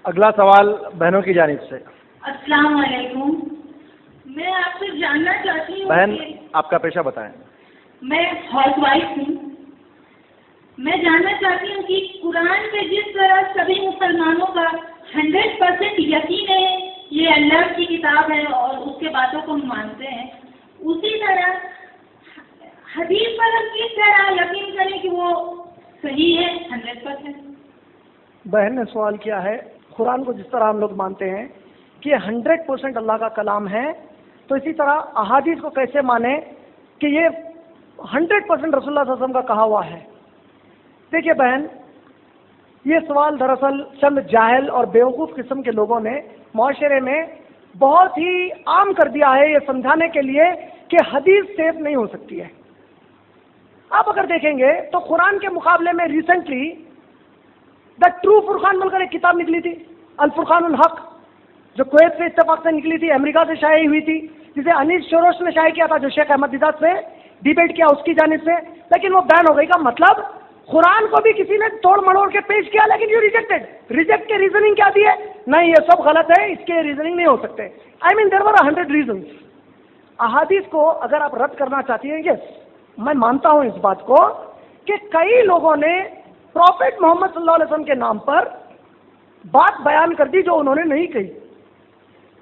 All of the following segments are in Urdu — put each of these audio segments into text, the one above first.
اگلا سوال بہنوں کی جانب سے. السلام علیکم. میں آپ سے جاننا چاہتی ہوں بہن کہ آپ کا پیشہ بتائیں. میں ہاؤس وائف ہوں. میں جاننا چاہتی ہوں کہ قرآن پہ جس طرح سبھی مسلمانوں کا 100% یقین ہے یہ اللہ کی کتاب ہے اور اس کے باتوں کو ہم مانتے ہیں، اسی طرح حدیث پر ہم کس طرح یقین کریں کہ وہ صحیح ہے 100%؟ بہن نے سوال کیا ہے قرآن کو جس طرح ہم لوگ مانتے ہیں کہ یہ 100% اللہ کا کلام ہے، تو اسی طرح احادیث کو کیسے مانیں کہ یہ 100% رسول اللہ صلی اللہ علیہ وسلم کا کہا ہوا ہے. دیکھیے بہن، یہ سوال دراصل چند جاہل اور بیوقوف قسم کے لوگوں نے معاشرے میں بہت ہی عام کر دیا ہے، یہ سمجھانے کے لیے کہ حدیث سیف نہیں ہو سکتی ہے. آپ اگر دیکھیں گے تو قرآن کے مقابلے میں ریسنٹلی دا ٹرو فرقان بول کر ایک کتاب نکلی تھی، الفرقان الحق، جو کویت سے اتفاق سے نکلی تھی، امریکہ سے شائع ہوئی تھی، جسے انیس شوروش نے شائع کیا تھا، جو شیخ احمد دیدات سے ڈیبیٹ کیا اس کی جانب سے، لیکن وہ بین ہو گئی. کا مطلب قرآن کو بھی کسی نے توڑ مڑوڑ کے پیش کیا، لیکن یو ریجیکٹڈ. ریجیکٹ کے ریزننگ کیا دی ہے؟ نہیں، یہ سب غلط ہے، اس کے ریزننگ نہیں ہو سکتے. آئی مین دیر ور 100 ریزنس. احادیث کو اگر آپ رد کرنا چاہتی ہیں، یس میں مانتا ہوں اس بات کو کہ کئی لوگوں نے پروفیٹ محمد صلی اللہ علیہ وسلم کے نام پر بات بیان کر دی جو انہوں نے نہیں کہی.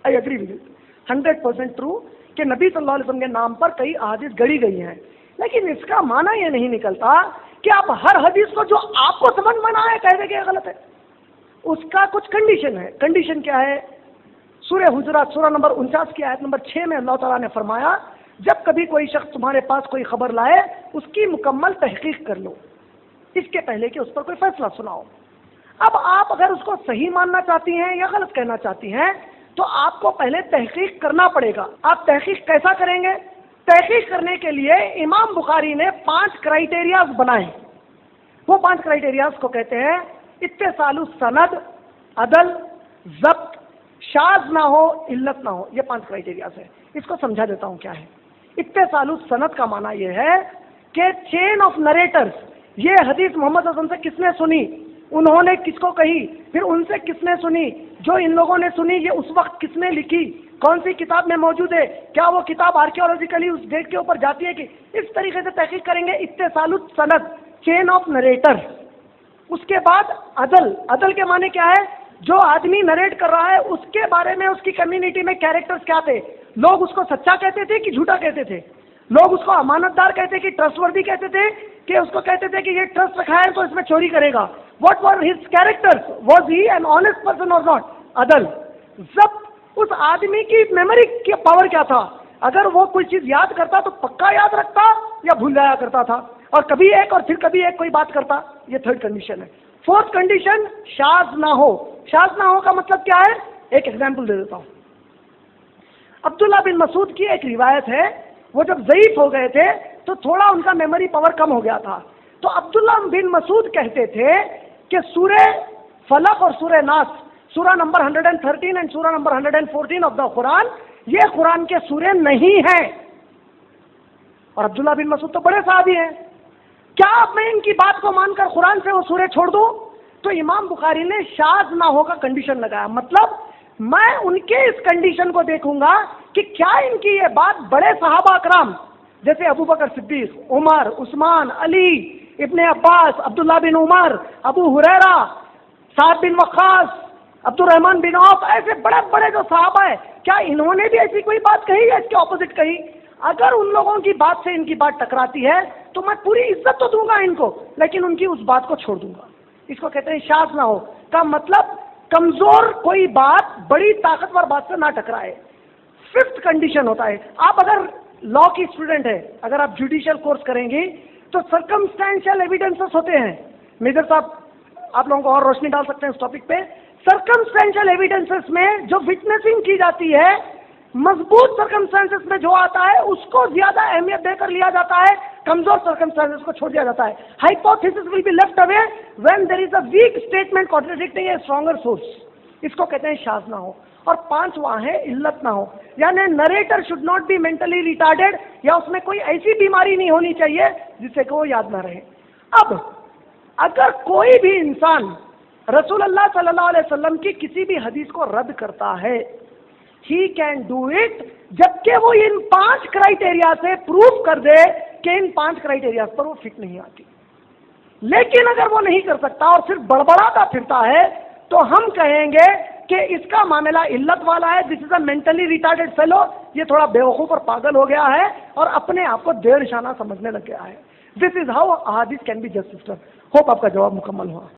I agree with it, 100% true کہ نبی صلی اللہ علیہ وسلم کے نام پر کئی احادیث گڑی گئی ہیں، لیکن اس کا معنی یہ نہیں نکلتا کہ آپ ہر حدیث کو جو آپ کو سمجھ میں نہ آئے کہہ دیں کہ یہ غلط ہے. اس کا کچھ کنڈیشن ہے. کنڈیشن کیا ہے؟ سورہ حجرات سورہ نمبر 49 کی آیت نمبر 6 میں اللہ تعالیٰ نے فرمایا جب کبھی کوئی شخص تمہارے پاس کوئی خبر لائے اس کی مکمل تحقیق کر لو اس کے پہلے کہ اس پر کوئی فیصلہ سناؤ. اب آپ اگر اس کو صحیح ماننا چاہتی ہیں یا غلط کہنا چاہتی ہیں تو آپ کو پہلے تحقیق کرنا پڑے گا. آپ تحقیق کیسا کریں گے؟ تحقیق کرنے کے لیے امام بخاری نے 5 کرائیٹیریاز بنائے. وہ 5 کرائیٹیریاز کو کہتے ہیں اتصال السند، عدل، ضبط، شاذ نہ ہو، علت نہ ہو. یہ 5 کرائیٹیریاز ہیں. اس کو سمجھا دیتا ہوں کیا ہے. اتصال السند کا معنی یہ ہے کہ چین آف نریٹرز، یہ حدیث محمد صلی اللہ علیہ وسلم سے کس نے سنی، انہوں نے کس کو کہی، پھر ان سے کس نے سنی، جو ان لوگوں نے سنی یہ اس وقت کس نے لکھی، کون سی کتاب میں موجود ہے، کیا وہ کتاب آرکیولوجیکلی اس ڈیٹ کے اوپر جاتی ہے کہ اس طریقے سے تحقیق کریں گے. اتصال السند، چین آف نریٹر. اس کے بعد عدل. عدل کے معنی کیا ہے؟ جو آدمی نریٹ کر رہا ہے اس کے بارے میں اس کی کمیونٹی میں کیریکٹرز کیا تھے. لوگ اس کو سچا کہتے تھے کہ جھوٹا کہتے تھے، لوگ اس کو امانت دار کہتے کہ ٹرسٹ وردی کہتے تھے، کہ اس کو کہتے تھے کہ یہ ٹرسٹ رکھا ہے تو اس میں چوری کرے گا. What were his characters? Was he an honest person or not? عدل. ضبط، اس آدمی کی میموری کی پاور کیا تھا، اگر وہ کوئی چیز یاد کرتا تو پکا یاد رکھتا یا بھول جایا کرتا تھا، اور کبھی ایک اور پھر کبھی ایک کوئی بات کرتا. یہ 3rd کنڈیشن ہے. 4th کنڈیشن شاذ نہ ہو. شاذ نہ ہو کا مطلب کیا ہے؟ ایک ایگزامپل دے دیتا ہوں. عبداللہ بن مسعود کی ایک روایت ہے، وہ جب ضعیف ہو گئے تھے تو تھوڑا ان کا میموری پاور کم ہو گیا تھا، تو عبداللہ بن مسعود کہتے تھے کہ سورہ فلق اور سورہ ناس، سورہ نمبر 113 اور سورہ نمبر 114 آف دا قرآن، یہ قرآن کے سورے نہیں ہیں. اور عبداللہ بن مسعود تو بڑے صحابی ہیں. کیا اب میں ان کی بات کو مان کر قرآن سے وہ سورے چھوڑ دوں؟ تو امام بخاری نے شاذ نہ ہو کا کنڈیشن لگایا. مطلب میں ان کے اس کنڈیشن کو دیکھوں گا کہ کیا ان کی یہ بات بڑے صحابہ اکرام جیسے ابو بکر صدیق، عمر، عثمان، علی، ابن عباس، عبداللہ بن عمر، ابو ہریرہ، سعد بن وقاص، عبد الرحمن بن عوف، ایسے بڑے بڑے جو صحابہ ہیں، کیا انہوں نے بھی ایسی کوئی بات کہی یا اس کے اپوزٹ کہی؟ اگر ان لوگوں کی بات سے ان کی بات ٹکراتی ہے تو میں پوری عزت تو دوں گا ان کو، لیکن ان کی اس بات کو چھوڑ دوں گا. اس کو کہتے ہیں شاذ نہ ہو کا مطلب کمزور کوئی بات بڑی طاقتور بات سے نہ ٹکرائے. 5th کنڈیشن ہوتا ہے، آپ اگر لا کی اسٹوڈنٹ ہے، اگر آپ جوڈیشل کورس کریں گی تو سرکمسٹینشیل ایویڈنسز ہوتے ہیں. میجر صاحب آپ لوگوں کو اور روشنی ڈال سکتے ہیں اس ٹاپک پہ. سرکمسٹینشیل ایویڈنسز میں جو وٹنسنگ کی جاتی ہے، مضبوط سرکمسٹانسز میں جو آتا ہے اس کو زیادہ اہمیت دے کر لیا جاتا ہے، کمزور سرکمسٹانسز کو چھوڑ دیا جاتا ہے. Hypothesis will be left away when there is a weak statement contradicting a stronger source. اس کو کہتے ہیں شاذ نہ ہو. اور 5واں ہے علت نہ ہو، یعنی narrator should not be mentally retarded, یا اس میں کوئی ایسی بیماری نہیں ہونی چاہیے جس سے کہ وہ یاد نہ رہے. اب اگر کوئی بھی انسان رسول اللہ صلی اللہ علیہ وسلم کی کسی بھی حدیث کو رد کرتا ہے ہی کین ڈو اٹ جبکہ وہ ان 5 کرائیٹیریا سے پروف کر دے کہ ان 5 کرائیٹیریا پر وہ فٹ نہیں آتی. لیکن اگر وہ نہیں کر سکتا اور صرف بڑبڑاتا پھرتا ہے تو ہم کہیں گے کہ اس کا معاملہ علت والا ہے. دس از اے مینٹلی ریٹارڈیڈ فیلو. یہ تھوڑا بیوقوف اور پاگل ہو گیا ہے اور اپنے آپ کو دیر نشانہ سمجھنے لگ گیا ہے. دس از ہاؤ احادیث کین بی جسٹسڈ. ہوپ آپ کا جواب مکمل ہوا.